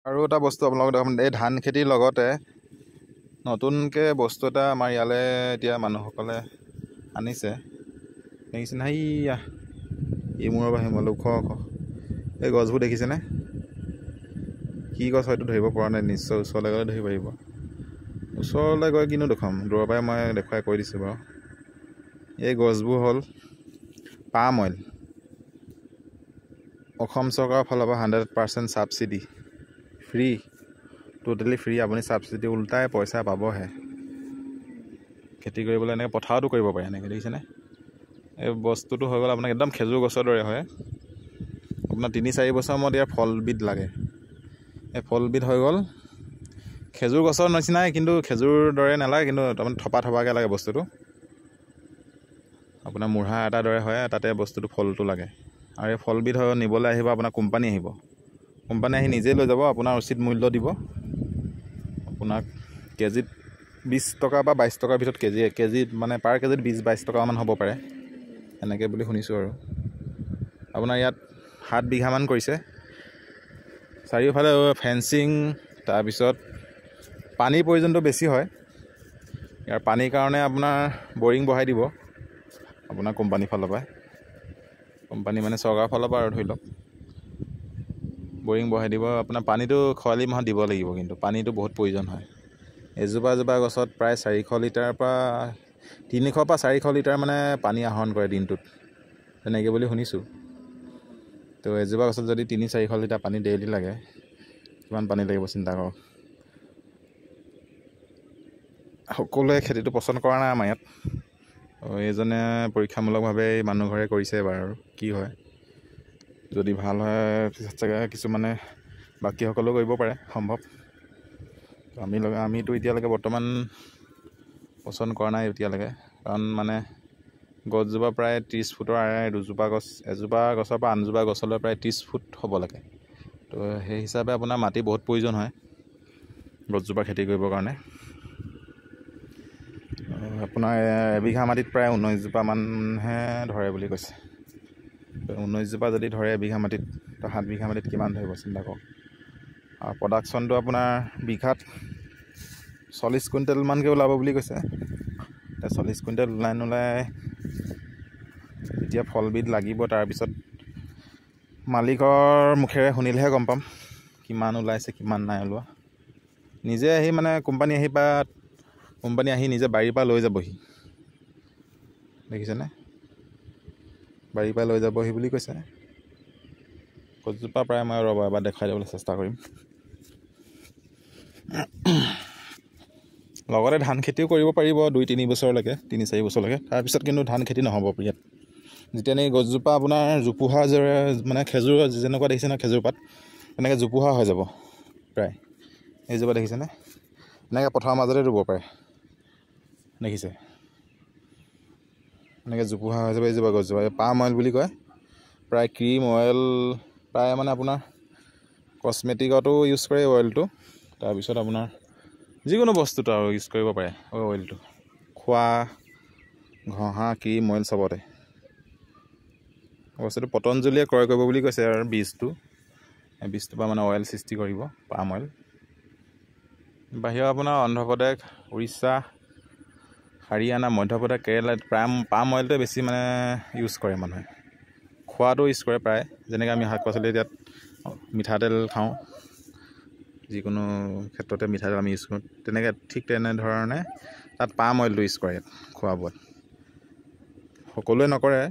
আৰু এটা বস্তু আপোনালোকক দেখাম, এই ধান খেতিৰ লগতে নতুনকৈ বস্তু এটা আমাৰ ইয়ালৈ এতিয়া মানুহসকলে আনিছে। দেখিছেনে? সেইয়া ইমূৰৰ পৰা সিমূৰলৈ ওখ ওখ এই গছবোৰ দেখিছেনে? কি গছ হয়তো ধৰিব পৰা নাই, নিশ্চয় ওচৰলৈ গ'লে ধৰিব পাৰিব। ওচৰলৈ গৈ কিনো দেখুৱাম, দূৰৰ পৰাই মই দেখুৱাই কৈ দিছোঁ বাৰু। এই গছবোৰ হ'ল পাম অইল। অসম চৰকাৰৰ ফালৰ পৰা 100% ছাবচিডি, ফ্ৰী, টোটেলি ফ্ৰী। আপুনি ছাবচিডি উল্টাই পইচা পাবহে। খেতি কৰিবলৈ এনেকৈ পথাৰতো কৰিব পাৰে এনেকৈ, দেখিছেনে? এই বস্তুটো হৈ গ'ল আপোনাক একদম খেজুৰ গছৰ দৰে হয়। আপোনাৰ 3-4 বছৰ মূৰত ইয়াৰ ফলবিধ লাগে। এই ফলবিধ হৈ গ'ল খেজুৰ গছৰ নিচিনাই, কিন্তু খেজুৰ দৰে নালাগে, কিন্তু তাৰমানে থপা থপাকৈ লাগে বস্তুটো। আপোনাৰ মুঢ়া এটাৰ দৰে হয়, তাতে বস্তুটো ফলটো লাগে। আৰু এই ফলবিধ হৈ নিবলৈ আহিব আপোনাৰ কোম্পানী আহিব। কোম্পানী আহি নিজেই লৈ যাব, আপোনাৰ উচিত মূল্য দিব। আপোনাক কেজিত 20 টকা বা 22 টকাৰ ভিতৰত কেজিত মানে পাৰ কেজিত 20-22 টকামান হ'ব পাৰে, এনেকৈ বুলি শুনিছোঁ। আৰু আপোনাৰ ইয়াত 7 বিঘামান কৰিছে। চাৰিওফালে ফেঞ্চিং, তাৰপিছত পানীৰ প্ৰয়োজনটো বেছি হয়। ইয়াৰ পানীৰ কাৰণে আপোনাৰ বৰিং বহাই দিব আপোনাৰ কোম্পানীৰ ফালৰ পৰা। কোম্পানী মানে চৰকাৰৰ ফালৰ পৰা, আৰু ধৰি লওক বৰিং বহাই দিব। আপোনাৰ পানীটো খৰালি মাহত দিব লাগিব, কিন্তু পানীটো বহুত প্ৰয়োজন হয়। এজোপা গছত প্ৰায় 400 লিটাৰৰ পৰা 300 পৰা 400 লিটাৰ মানে পানী আহৰণ কৰে দিনটোত, তেনেকৈ বুলি শুনিছোঁ। তো এজোপা গছত যদি 300-400 লিটাৰ পানী ডেইলি লাগে, কিমান পানী লাগিব চিন্তা কৰক। সকলোৱে খেতিটো পচন্দ কৰা নাই আমাৰ ইয়াত। এইজনে পৰীক্ষামূলকভাৱে মানুহ ঘৰে কৰিছে এবাৰ, আৰু কি হয়। যদি ভাল হয় পিছত চাগে কিছুমানে বাকীসকলেও কৰিব পাৰে, সম্ভৱ। আমিতো এতিয়ালৈকে বৰ্তমান পচন্দ কৰা নাই এতিয়ালৈকে, কাৰণ মানে গছজোপা প্ৰায় 30 ফুটৰ আৰে এজোপা গছৰ পৰা আনজোপা গছলৈ প্ৰায় 30 ফুট হ'ব লাগে। তো সেই হিচাপে আপোনাৰ মাটি বহুত প্ৰয়োজন হয় গছজোপা খেতি কৰিবৰ কাৰণে। আপোনাৰ এবিঘা মাটিত প্ৰায় 19 জোপামানহে ধৰে বুলি কৈছে। 19 জোপা যদি ধৰে এবিঘা মাটিত, তো 7 বিঘা মাটিত কিমান ধৰিব চিন্তা কৰক। আৰু প্ৰডাকশ্যনটো আপোনাৰ বিঘাত 40 কুইণ্টেলমানকৈ ওলাব বুলি কৈছে। এতিয়া 40 কুইণ্টেল নোলাই এতিয়া ফলবিধ লাগিব। তাৰপিছত মালিকৰ মুখেৰে শুনিলেহে গম পাম কিমান ওলাইছে কিমান নাই ওলোৱা। নিজে আহি মানে কোম্পানী আহি নিজে বাৰীৰ পৰা লৈ যাবহি, দেখিছেনে? বাৰীৰ পৰা লৈ যাবহি বুলি কৈছে। গছজোপা প্ৰায় মই এবাৰ দেখুৱাই দিবলৈ চেষ্টা কৰিম। লগতে ধান খেতিও কৰিব পাৰিব 2-3 বছৰলৈকে, 3-4 বছৰলৈকে। তাৰপিছত কিন্তু ধান খেতি নহ'ব ইয়াত। যেতিয়া নেকি গছজোপা আপোনাৰ জোপোহা মানে খেজুৰ যেনেকুৱা দেখিছে ন, খেজুৰ পাত তেনেকৈ জোপোহা হৈ যাব প্ৰায়। এইজোপা দেখিছেনে? এনেকৈ পথাৰৰ মাজতে ৰুব পাৰে, দেখিছে? এনেকৈ জোপোহা হৈ যাব এইজোপা গছজোপা। এই পাম অইল বুলি কয়। প্ৰায় ক্ৰীম অইল, প্ৰায় মানে আপোনাৰ কচমেটিকতো ইউজ কৰে অইলটো। তাৰপিছত আপোনাৰ যিকোনো বস্তুটো আৰু ইউজ কৰিব পাৰে অইলটো, খোৱা, ঘঁহা, ক্ৰীম, অইল চবতে। বস্তুটো পতঞ্জলীয়ে ক্ৰয় কৰিব বুলি কৈছে। আৰু বীজটোৰ পৰা মানে অইল সৃষ্টি কৰিব, পাম অইল। বাহিৰৰ আপোনাৰ অন্ধ্ৰপ্ৰদেশ, উৰিষ্যা, হাৰিয়ানা, মধ্যপ্ৰদেশ, কেৰেলাত পাম অইলটোৱে বেছি মানে ইউজ কৰে মানুহে। খোৱাটো ইউজ কৰে প্ৰায়, যেনেকৈ আমি শাক পাচলি ইয়াত মিঠাতেল খাওঁ, যিকোনো ক্ষেত্ৰতে মিঠাতেল আমি ইউজ কৰোঁ, ঠিক তেনেধৰণে তাত পাম অইলটো ইউজ কৰে ইয়াত খোৱা বোৱাত। সকলোৱে নকৰে,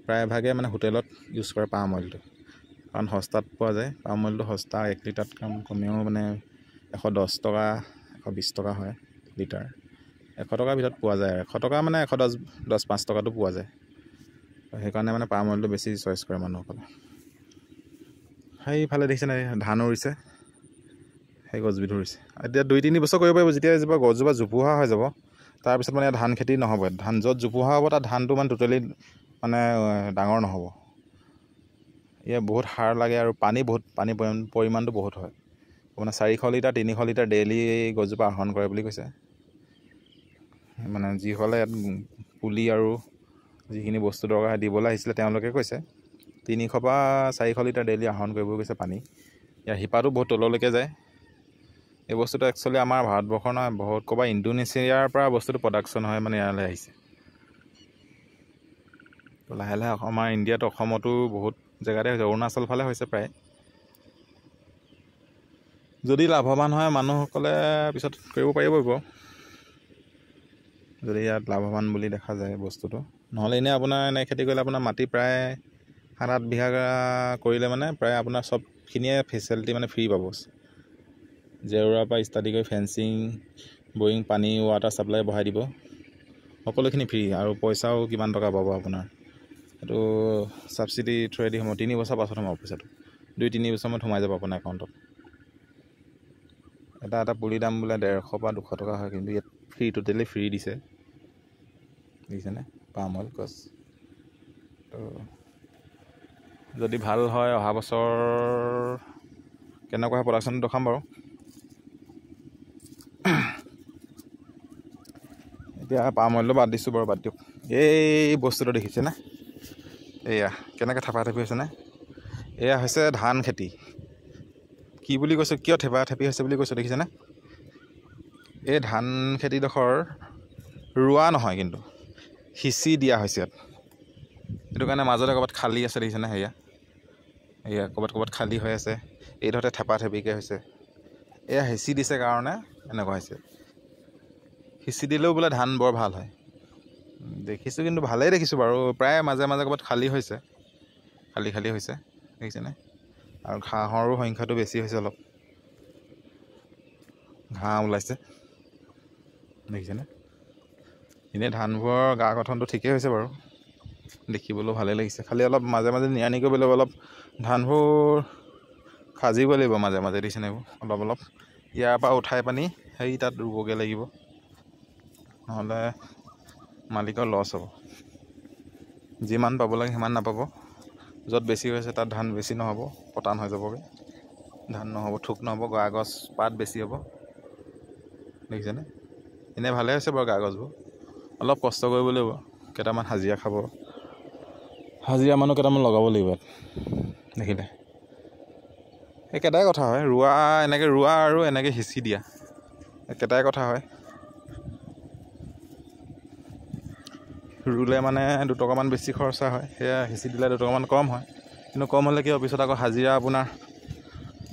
প্ৰায়ভাগে মানে হোটেলত ইউজ কৰে পাম অইলটো, কাৰণ সস্তাত পোৱা যায়। পাম অইলটো সস্তা, 1 লিটাৰত কমেও মানে 110 টকা 120 টকা হয় লিটাৰ। 100 টকাৰ ভিতৰত পোৱা যায়, 100 টকা মানে 110-5 টকাটো পোৱা যায়। সেইকাৰণে মানে পাম অইলটো বেছি চইচ কৰে মানুহসকলে। সেইফালে দেখিছেনে ধান ৰুইছে, সেই গছবিধ ৰুইছে। এতিয়া 2-3 বছৰ কৰিব পাৰিব, যেতিয়া গছজোপা জোপোহা হৈ যাব। তাৰপিছত মানে ধান খেতি নহ'ব। ধান য'ত জোপোহা হ'ব তাত ধানটো মানে টোটেলি মানে ডাঙৰ নহ'ব। ইয়াত বহুত সাৰ লাগে আৰু পানীৰ পৰিমাণটো বহুত হয়। মানে 400 লিটাৰ 300 লিটাৰ ডেইলি গছজোপা আহৰণ কৰে বুলি কৈছে। মানে যিসকলে ইয়াত পুলি আৰু যিখিনি বস্তু দৰকাৰ দিবলৈ আহিছিলে তেওঁলোকে কৈছে 300 পৰা 400 লিটাৰ ডেইলি আহৰণ কৰিব কৈছে পানী। ইয়াৰ শিপাটো বহুত তললৈকে যায়। এই বস্তুটো একচুৱেলি আমাৰ ভাৰতবৰ্ষৰ নহয়, বহুত ক'ৰবাত ইণ্ডোনেছিয়াৰ পৰা বস্তুটো প্ৰডাকশ্যন হয়, মানে ইয়ালৈ আহিছে। লাহে লাহে আমাৰ ইণ্ডিয়াত অসমতো বহুত জেগাতে হৈছে, অৰুণাচল ফালে হৈছে প্ৰায়। যদি লাভৱান হয় মানুহসকলে পিছত কৰিব পাৰিব বাৰু, যদি ইয়াত লাভৱান বুলি দেখা যায় বস্তুটো। নহ'লে এনেই আপোনাৰ এনে খেতি কৰিলে আপোনাৰ মাটি প্ৰায় 7-8 বিঘা কৰিলে মানে প্ৰায় আপোনাৰ চবখিনিয়ে ফেচিলিটি মানে ফ্ৰী পাব। জেওৰাৰ পৰা ষ্টাৰ্ট কৰি ফেঞ্চিং, বৰিং, পানী, ৱাটাৰ ছাপ্লাই বহাই দিব, সকলোখিনি ফ্ৰী। আৰু পইচাও কিমান টকা পাব আপোনাৰ, সেইটো ছাবচিডি থ্ৰুৱেদি সোমাব। 3 বছৰ পাছত সোমাব পইচাটো, 2-3 বছৰমান সোমাই যাব আপোনাৰ একাউণ্টত। এটা পুলি দাম বোলে 150 পৰা 200 টকা হয়, কিন্তু ইয়াত ফ্ৰী, টোটেলি ফ্ৰী দিছে, দেখিছেনে? পাম অইল গছ। তো যদি ভাল হয় অহা বছৰ কেনেকুৱা হয় প্ৰডাকশ্যনটো দেখাম বাৰু। এতিয়া পাম অইলটো বাদ দিছোঁ বাৰু, বাদ দিয়ক। এই বস্তুটো দেখিছেনে? এয়া কেনেকৈ থেপা থেপি হৈছেনে? এয়া হৈছে ধান খেতি। কি বুলি কৈছোঁ, কিয় থেপা থেপি হৈছে বুলি কৈছোঁ দেখিছেনে? এই ধান খেতিডোখৰ ৰোৱা নহয়, কিন্তু সিঁচি দিয়া হৈছে ইয়াত। সেইটো কাৰণে মাজতে ক'ৰবাত খালী আছে দেখিছেনে? এয়া ক'ৰবাত খালী হৈ আছে, এইডোখৰতে থেপা থেপিকৈ হৈছে। এয়া সিঁচি দিছে কাৰণে এনেকুৱা হৈছে। সিঁচি দিলেও বোলে ধান বৰ ভাল হয় দেখিছোঁ, কিন্তু ভালেই দেখিছোঁ বাৰু। প্ৰায় মাজে মাজে ক'ৰবাত খালী হৈছে, খালী হৈছে দেখিছেনে? আৰু ঘাঁহৰো সংখ্যাটো বেছি হৈছে, অলপ ঘাঁহ ওলাইছে দেখিছেনে? এনেই ধানবোৰৰ গা গঠনটো ঠিকেই হৈছে বাৰু, দেখিবলৈও ভালেই লাগিছে। খালি অলপ মাজে মাজে নিৰানি কৰিব লাগিব, অলপ ধানবোৰ খাজিব লাগিব মাজে মাজে, দেখিছেনে? এইবোৰ অলপ ইয়াৰ পৰা উঠাই পানি সেই তাত ৰুবগৈ লাগিব, নহ'লে মালিকৰ লছ হ'ব। যিমান পাব লাগে সিমান নাপাব। য'ত বেছি হৈছে তাত ধান বেছি নহ'ব, পতান হৈ যাবগৈ, ধান নহ'ব, থোক নহ'ব, গা গছ পাত বেছি হ'ব, দেখিছেনে? এনেই ভালে হৈছে বাৰু গা গছবোৰ। অলপ কষ্ট কৰিব লাগিব, কেইটামান হাজিৰা খাব, হাজিৰা মানুহ কেইটামান লগাব লাগিব ইয়াত, দেখিলে? একেটাই কথা হয়, এনেকৈ ৰোৱা আৰু এনেকৈ সিঁচি দিয়া একেটাই কথা হয়। ৰুলে মানে 2 টকামান বেছি খৰচা হয়, সেয়া সিঁচি দিলে 2 টকামান কম হয়। কিন্তু কম হ'লে কি হ'ব, পিছত আকৌ হাজিৰা আপোনাৰ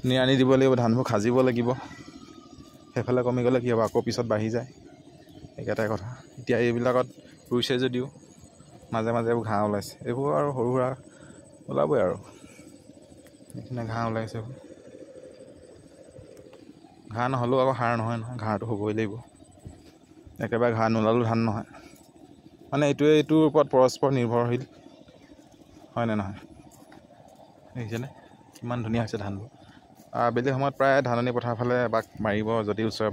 নিৰানি দিব লাগিব, ধানবোৰ খাজিব লাগিব, সেইফালে কমি গ'লে কি হ'ব, আকৌ পিছত বাঢ়ি যায়। একেটাই কথা। এতিয়া এইবিলাকত ৰুইছে যদিও মাজে মাজে এইবোৰ ঘাঁহ ওলাইছে, এইবোৰ আৰু সৰু সুৰা ওলাবই আৰু, এইখিনি ঘাঁহ ওলাইছে। ঘাঁহ নহ'লেও আকৌ সাৰ নহয়, ঘাঁহটো হ'বই লাগিব। একেবাৰে ঘাঁহ নোলালেও ধান নহয়, মানে এইটোৰ ওপৰত পৰস্পৰ নিৰ্ভৰশীল, হয়নে নহয়? দেখিছেনে কিমান ধুনীয়া হৈছে ধানবোৰ। আবেলি সময়ত প্ৰায় ধাননি পথাৰ ফালে এপাক মাৰিব, যদি ওচৰে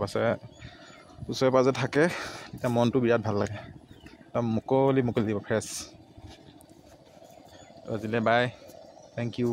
পাজৰে থাকে, তেতিয়া মনটো বিৰাট ভাল লাগে, একদম মুকলি দিব, ফ্ৰেছ। আজিলৈ বাই, থেংক ইউ।